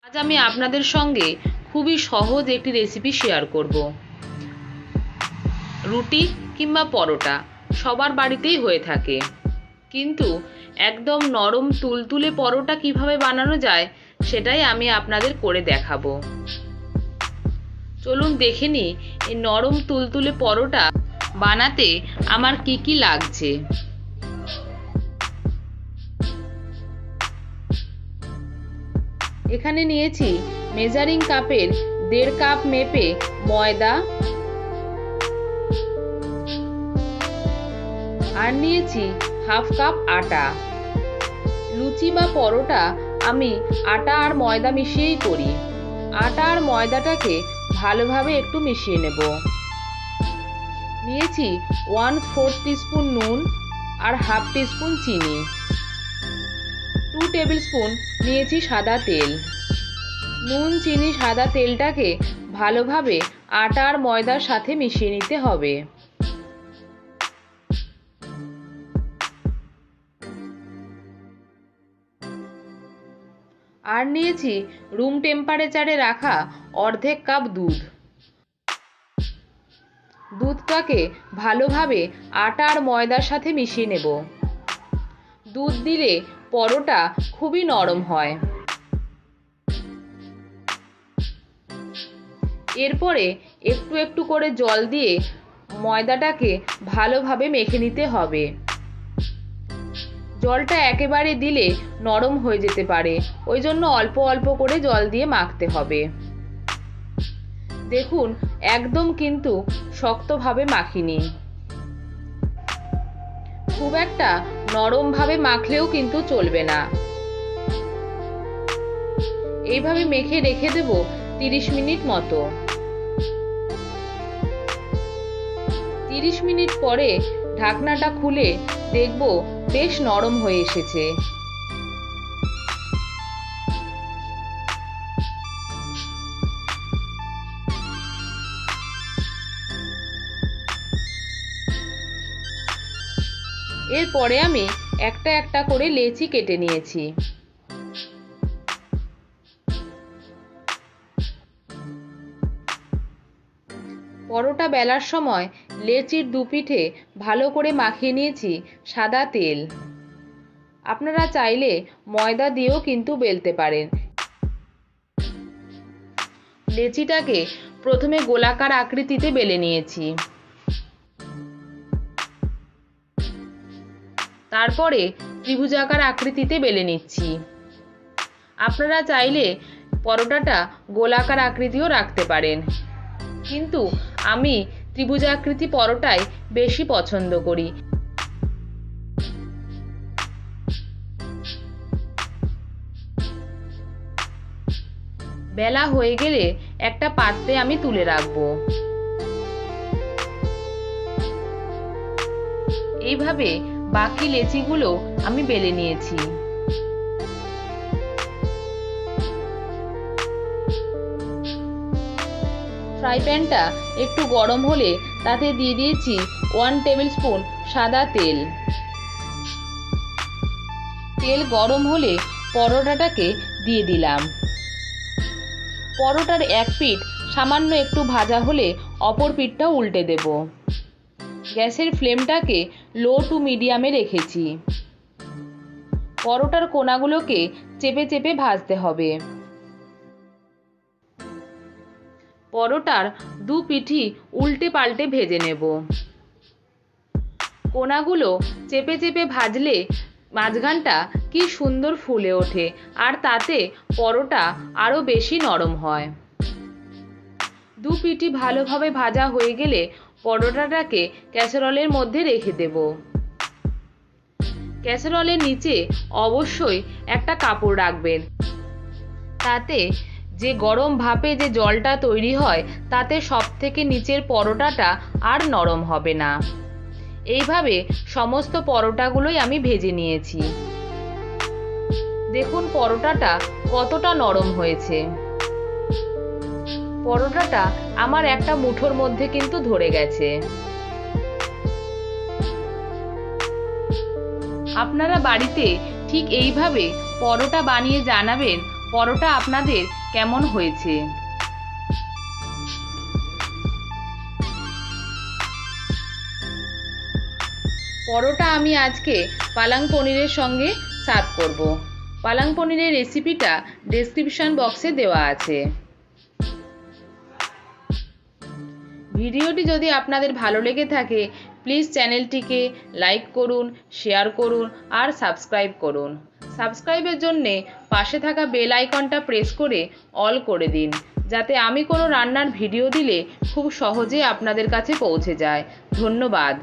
আজ আমি আপনাদের সঙ্গে খুবই সহজ একটি রেসিপি শেয়ার করব। রুটি কিংবা পরোটা সবার বাড়িতেই হয়ে থাকে, কিন্তু একদম নরম তুলতুলে পরোটা কিভাবে বানানো যায় সেটাই আমি আপনাদের করে দেখাবো। চলুন দেখে নিই এই নরম তুলতুলে পরোটা বানাতে আমার কি কি লাগছে। এখানে নিয়েছি মেজারিং কাপের 1.5 কাপ মেপে ময়দা, আর নিয়েছি 1/2 কাপ আটা। লুচি বা পরোটা আমি আটা আর ময়দা মিশিয়েই করি। আটা আর ময়দাটাকে ভালোভাবে একটু মিশিয়ে নেব। নিয়েছি 1/4 টিস্পুন নুন আর 1/2 টিস্পুন চিনি। 2 টেবিল স্পুন নিয়েছি সাদা তেল। নুন, চিনি, সাদা তেলটাকে ভালোভাবে আটা আর ময়দার সাথে মিশিয়ে নিতে হবে। আর নিয়েছি রুম টেম্পারেচারে রাখা 1/2 কাপ দুধ। দুধটাকে ভালোভাবে আটা আর ময়দার সাথে মিশিয়ে নেব। দুধ দিলে পরোটা খুবই নরম হয়। এরপরে একটু একটু করে জল দিয়ে ময়দাটাকে ভালোভাবে মেখে নিতে হবে। জলটা একেবারে দিলে নরম হয়ে যেতে পারে, ওই জন্য অল্প অল্প করে জল দিয়ে মাখতে হবে। দেখুন, একদম কিন্তু শক্তভাবে মাখিনি। খুব একটা নরমভাবে মাখলেও কিন্তু চলবে না। এইভাবে মেখে রেখে দেব 30 মিনিট মতো। 30 মিনিট পরে ঢাকনাটা খুলে দেখব বেশ নরম হয়ে এসেছে। এরপরে আমি একটা একটা করে লেচি কেটে নিয়েছি। পরোটা বেলার সময় লেচির দুপিঠে ভালো করে মাখিয়ে নিয়েছি সাদা তেল। আপনারা চাইলে ময়দা দিয়েও কিন্তু বেলতে পারেন। লেচিটাকে প্রথমে গোলাকার আকৃতিতে বেলে নিয়েছি। তারপরে ত্রিভুজাকার আকৃতিতে বেলে নিচ্ছি। আপনারা চাইলে পরোটাটা গোলাকার আকৃতিও রাখতে পারেন, কিন্তু আমি ত্রিভুজাকৃতি পরোটাই বেশি পছন্দ করি। বেলা হয়ে গেলে একটা পাত্রে আমি তুলে রাখবো। এইভাবে বাকি লেচিগুলো আমি বেলে নিয়েছি। ফ্রাই প্যানটা একটু গরম হলে তাতে দিয়ে দিয়েছি 1 টেবিল স্পুন সাদা তেল। তেল গরম হলে পরোটাটাকে দিয়ে দিলাম। পরোটার এক পিঠ সামান্য একটু ভাজা হলে অপর পিঠটাও উল্টে দেব। গ্যাসের ফ্লেমটাকে লো টু মিডিয়ামে রেখেছি। পরোটার কোণাগুলোকে চেপে চেপে ভাজতে হবে। পরোটার দু পিঠই উল্টে পাল্টে ভেজে নেব। কোণাগুলো চেপে চেপে ভাজলে মাঝখানটা কি সুন্দর ফুলে ওঠে, আর তাতে পরোটা আরও বেশি নরম হয়। দু পিঠই ভালোভাবে ভাজা হয়ে গেলে পরোটাটাকে ক্যাসারোলের মধ্যে রেখে দেব। ক্যাসারোলের নিচে অবশ্যই একটা কাপড় রাখবেন। তাতে যে গরম ভাপে যে জলটা তৈরি হয় তাতে সব থেকে নিচের পরোটাটা আর নরম হবে না। এইভাবে সমস্ত পরোটাগুলোই আমি ভেজে নিয়েছি। দেখুন পরোটাটা কতটা নরম হয়েছে। পরোটাটা আমার একটা মুঠোর মধ্যে কিন্তু ধরে গেছে। আপনারা বাড়িতে ঠিক এইভাবে পরোটা বানিয়ে জানাবেন পরোটা আপনাদের কেমন হয়েছে? পরোটা আমি আজকে পালং পনিরের সঙ্গে সার্ভ করব। পালং পনিরের রেসিপিটা ডেসক্রিপশন বক্সে দেওয়া আছে। ভিডিওটি যদি আপনাদের ভালো লেগে থাকে প্লিজ চ্যানেলটিকে লাইক করুন, শেয়ার করুন আর সাবস্ক্রাইব করুন। সাবস্ক্রাইবের জন্যে পাশে থাকা বেল আইকনটা প্রেস করে অল করে দিন, যাতে আমি কোনো রান্নার ভিডিও দিলে খুব সহজে আপনাদের কাছে পৌঁছে যায়। ধন্যবাদ।